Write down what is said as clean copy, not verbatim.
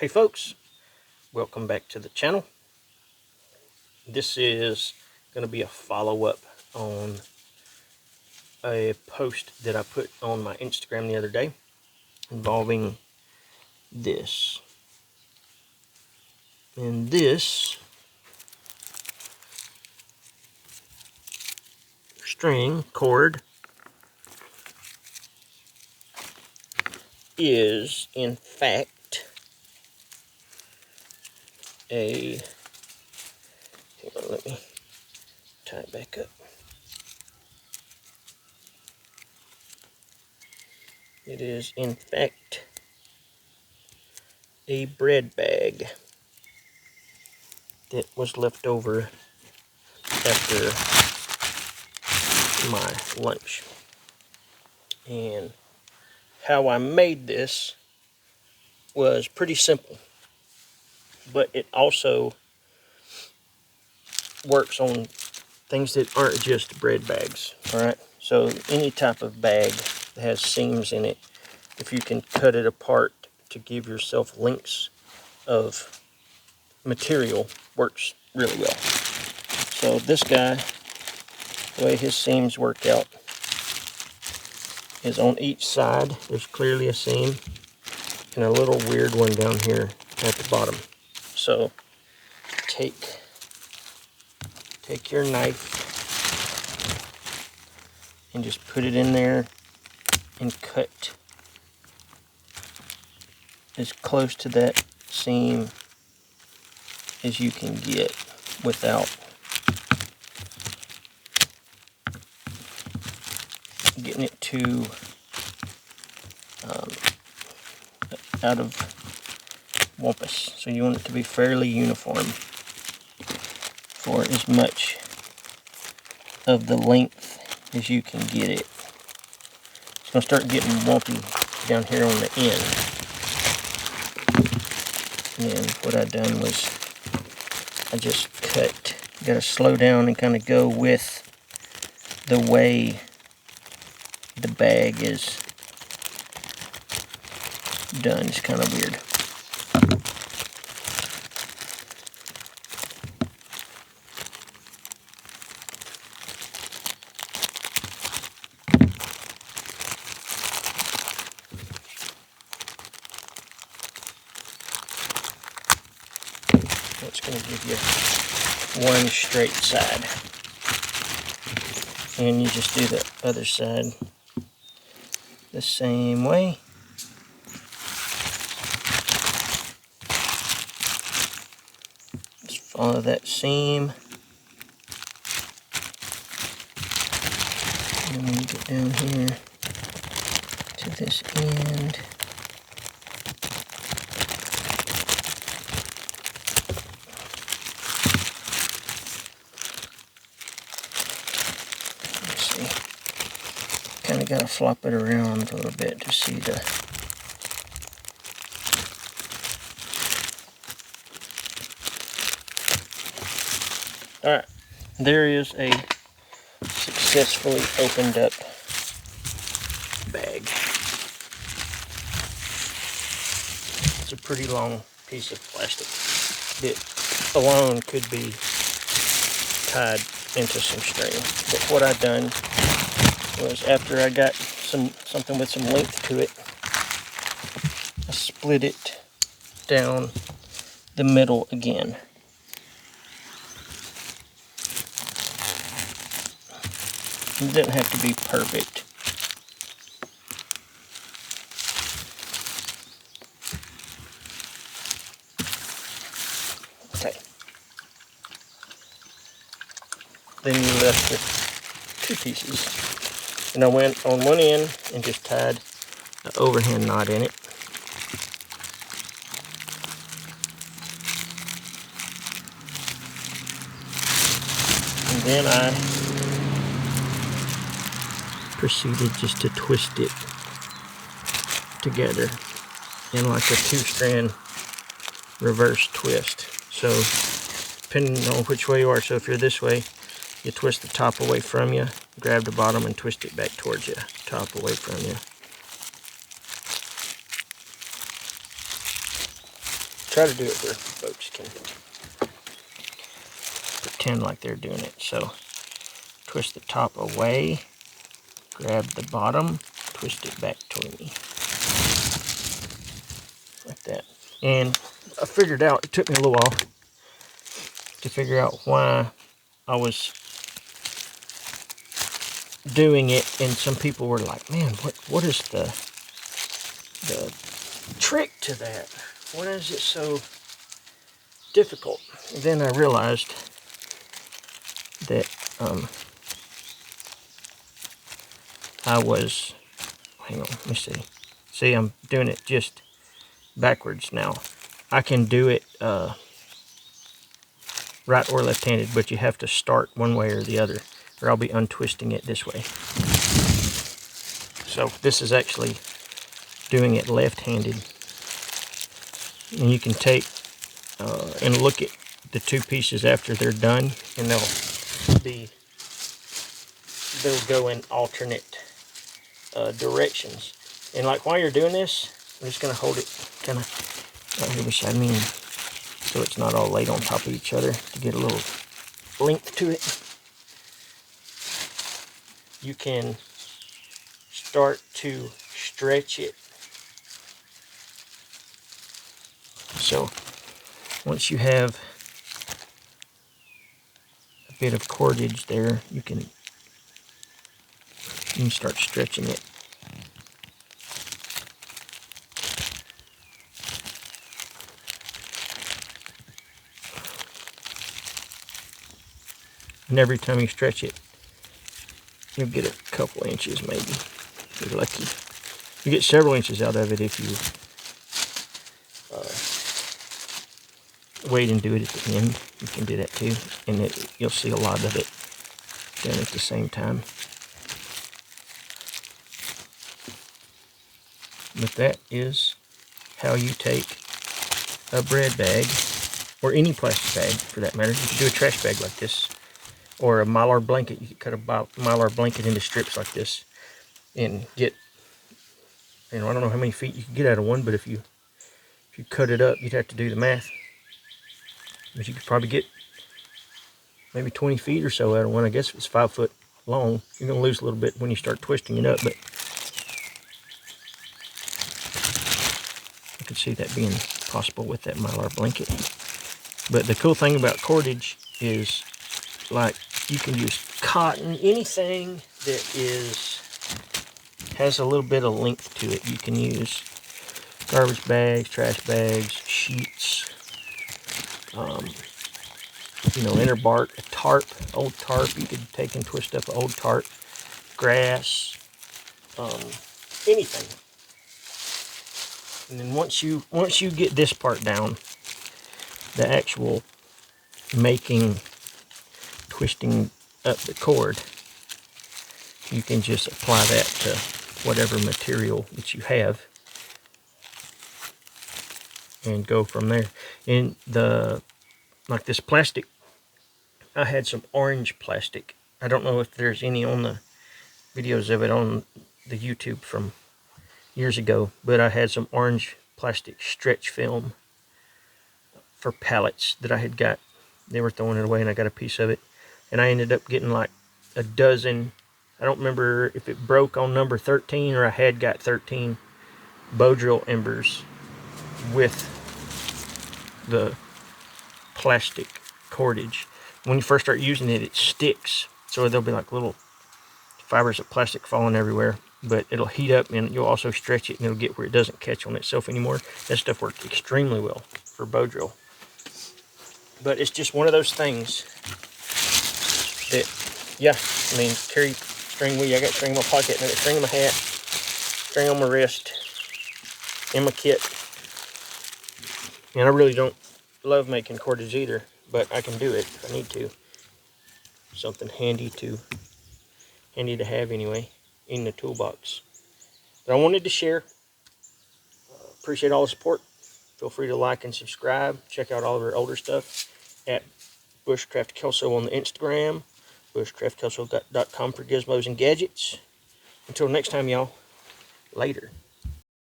Hey folks, welcome back to the channel. This is going to be a follow-up on a post that I put on my Instagram the other day involving this. And this string cord is in fact hang on, let me tie it back up. It is in fact a bread bag that was left over after my lunch. And how I made this was pretty simple, but it also works on things that aren't just bread bags. Alright, so any type of bag that has seams in it, if you can cut it apart to give yourself lengths of material, works really well. So this guy, the way his seams work out is on each side there's clearly a seam and a little weird one down here at the bottom. So take your knife and just put it in there and cut as close to that seam as you can get without getting it too out of wampus. So you want it to be fairly uniform for as much of the length as you can get it. It's going to start getting wumpy down here on the end. And what I done was I just cut. You got to slow down and kind of go with the way the bag is done. It's kind of weird. It's going to give you one straight side. And you just do the other side the same way. Just follow that seam. And when you get down here to this end, kind of got to flop it around a little bit to see the alright, there is a successfully opened up bag. It's a pretty long piece of plastic that alone could be tied into some string. But what I've done was, after I got something with some length to it, I split it down the middle again. It doesn't have to be perfect. Okay. Then you're left with two pieces. And I went on one end and just tied an overhand knot in it. And then I proceeded just to twist it together in like a 2-strand reverse twist. So depending on which way you are, so if you're this way, you twist the top away from you, grab the bottom and twist it back towards you, top away from you. try to do it where folks can pretend like they're doing it. So twist the top away, grab the bottom, twist it back toward me. Like that. And I figured out, it took me a little while to figure out why I was doing it, and some people were like, man, what is the trick to that? Why is it so difficult? And then I realized that I was, hang on, let me see. See, I'm doing it just backwards now. I can do it right or left-handed, but you have to start one way or the other, or I'll be untwisting it this way. So this is actually doing it left-handed. And you can take and look at the two pieces after they're done, and they'll go in alternate directions. And like while you're doing this, I'm just going to hold it kind of right here beside me, so it's not all laid on top of each other, to get a little length to it. You can start to stretch it. So once you have a bit of cordage there, you can start stretching it. And every time you stretch it, you'll get a couple inches maybe, if you're lucky. You get several inches out of it if you wait and do it at the end. You can do that too, and you'll see a lot of it done at the same time. But that is how you take a bread bag, or any plastic bag for that matter. You can do a trash bag like this, or a mylar blanket. You can cut a mylar blanket into strips like this and get, I don't know how many feet you can get out of one, but if you cut it up, you'd have to do the math. But you could probably get maybe 20 feet or so out of one. I guess if it's 5 foot long, you're going to lose a little bit when you start twisting it up, but I could see that being possible with that mylar blanket. But the cool thing about cordage is, like, you can use cotton, anything that has a little bit of length to it. You can use garbage bags, trash bags, sheets, inner bark, a tarp, old tarp. You could take and twist up an old tarp, grass, anything. And then once you get this part down, the actual twisting up the cord, you can just apply that to whatever material that you have and go from there. And like this plastic, I had some orange plastic. I don't know if there's any on the videos of it on the YouTube from years ago, but I had some orange plastic stretch film for pallets that I had got. They were throwing it away, and I got a piece of it, and I ended up getting like a dozen. I don't remember if it broke on number 13 or I had got 13 bowdrill embers with the plastic cordage. When you first start using it, it sticks, so there'll be like little fibers of plastic falling everywhere, but it'll heat up, and you'll also stretch it, and it'll get where it doesn't catch on itself anymore. That stuff worked extremely well for bowdrill. But it's just one of those things that, yeah, I mean, carry string with you. I got string in my pocket, and I got string in my hat, string on my wrist, in my kit. And I really don't love making cordage either, but I can do it if I need to. Something handy to have anyway in the toolbox. But I wanted to share. Appreciate all the support. Feel free to like and subscribe. Check out all of our older stuff at Bushcraft Kelso on the Instagram, bushcraftkelso.com for gizmos and gadgets. Until next time, y'all, later.